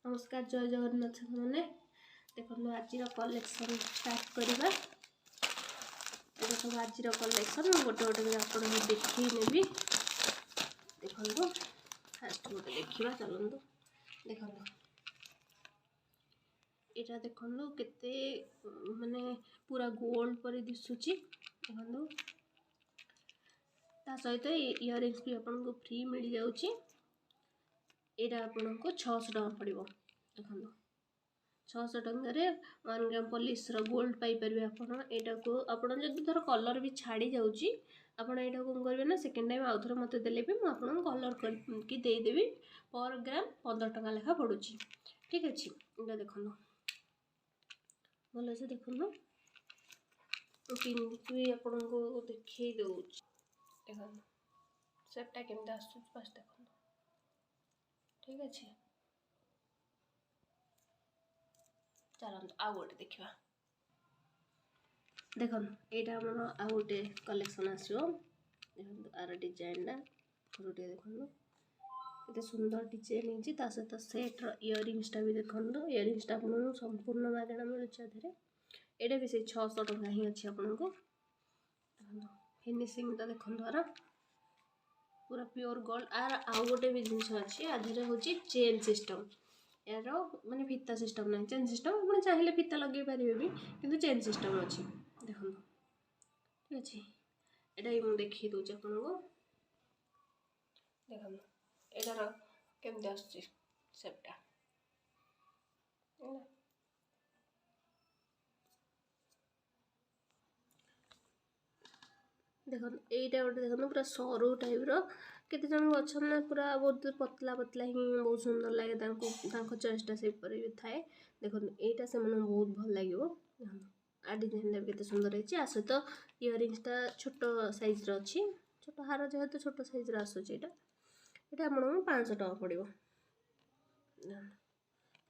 नमस्कार जय जगन्नाथ मैंने देखो आज कलेक्शन स्टार्ट करवा सब आज कलेक्शन गोटे गोटे आप देखी नेबी देखो फास्ट गोटे देखा चलतु देखो यहाँ देखो केते माने पूरा गोल्ड पर दिशुची देखो ता सहित इयरिंग्स भी आपको फ्री मिल जाऊँगी यहाँ आपको 600 टका पड़ो देखो 600 टकर 1 ग्राम पॉलिश गोल्ड पाइपर यहाँ को आपड़ जब थर कलर भी छाड़ी जाऊँगी आपड़ यहाँ कौन करेंगे ना सेकेंड टाइम आउ थे मत देले भी मुझे कलर करके देदेवी पर ग्राम 15 टका लेखा पड़ू ठीक अच्छे यहाँ देखो भल से देखो पिंधि आपको देखी दौर देखो सेपटा केमती आस देखो ठीक अच्छे चलते आउ गोटे देखा देखो यहाँ आम आउ गोटे कलेक्शन आसो देखो आर डिजाइनटा गोटे देखो केते सुंदर डिजाइन होती सहित सेट्र इयरिंग्सटा भी देखो इयरिंग्सटा आपको संपूर्ण मागणा मिलूँ यहाँ भी से 600 टका ही अच्छी आपको फिनिशिंगटा देखो द्वारा पूरा प्योर गोल्ड आर आउ गोटे भी जिनस अच्छी आधे हूँ चेन सिस्टम यार माने फीता सिस्टम ना चेन सिस्टम आप चाहिए फीता लगे पारे भी किंतु चेन सिस्टम अच्छी देखो ठीक अच्छे यहाँ मुझे देखी दूसरी आपको देखो यार केमती आसेपटा देखो यहीटा गोटे देखो पूरा सरू टाइप केते जन अच्छा ना पूरा बहुत पतला पतला ही बहुत सुंदर लगे चॉइसटा से भी थाए देखो यहीटा से बहुत भल लगे आ डिजाइन भी केते सुंदर है सहित इयरिंग्सटा छोट साइज अच्छी छोट हार जेहेतु छोट साइज आसूँ यहाँ आपको 500 टका पड़ो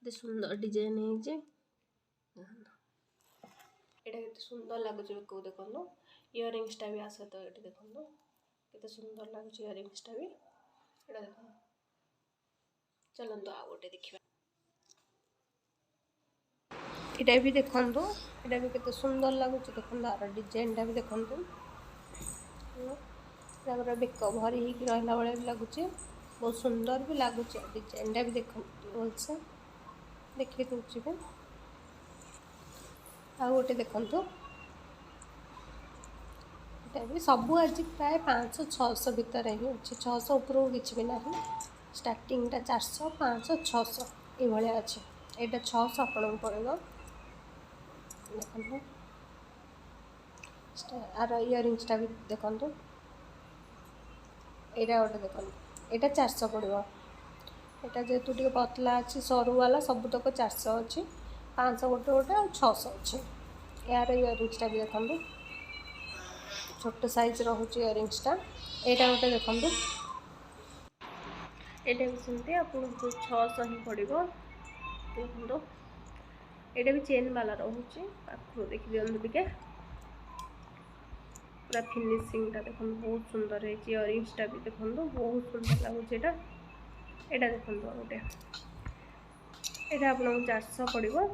ये सुंदर डिजाइन है यहाँ के सुंदर लगुच बेक देखो इयरिंग्सटा भी आस तो ये देखो केते सुंदर लगुच इयरिंग्सटा भी यहाँ देखो चलते आ गोटे देखा यहाँ भी देखो यहाँ भी केते सुंदर लगुच देखो आर डिजाइनटा भी देखो पूरा बेक भरी रहा भाई भी लगुच बहुत सुंदर भी लगुच डिजाइनटा भी देखो भलसे देखी दूसरी आ गोटे देखो यहाँ भी सब आज प्राय 500-600 भितर ही अच्छे 600 ऊपर किसी भी ना स्टार्टिंगटा 400 500 600 ये अच्छे यहाँ 600 आपको पड़ेगा देखो आर इयरिंग्सटा भी देखो यहाँ गोटे देखो यहाँ 400 पड़ो यहाँ जेहेतु टे पतला अच्छी सरू वाला सबुतक 400 अच्छी 500 गोटे गोटे और 600 अच्छे यार इयरिंग्सटा भी देखो छोट साइज रोचे इयरिंग्सटा यहाँ गोटे देखो यहाँ भी सेमती आपको 600 ही पड़ो देखो यहाँ भी चेन वाला रोचे पाखु देखी दिखाँ टे पूरा फिनिशिंगटा देखो बहुत सुंदर है इयरिंग्सटा भी देखो बहुत सुंदर लगुच यहाँ देखो गोटे यहाँ आपको 400 पड़ो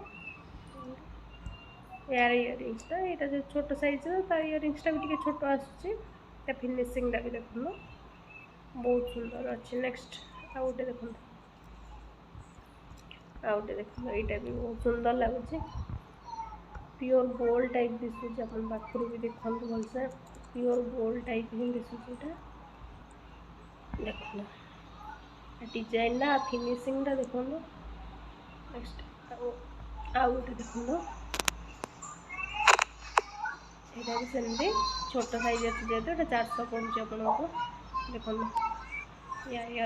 यार इयरिंग्सटा यहाँ जो छोट साइज तार इयरिंग्सटा भी छोट आसूँ फिनिशिंगटा भी देखो बहुत सुंदर अच्छे नेक्स्ट आ गोटे देखो यहाँ भी बहुत सुंदर लगुच प्योर गोल्ड टाइप दिशुच आप पाखर भी देखो भलसे प्योर गोल्ड टाइप ही दिशुच देखो डिजाइन ना फिनिशिंगटा देखो नेक्स्ट आ गोटे देखो यहाँ भी सेमती छोट साइज अच्छी जेहतु 400 पड़ुचे आपको देखो या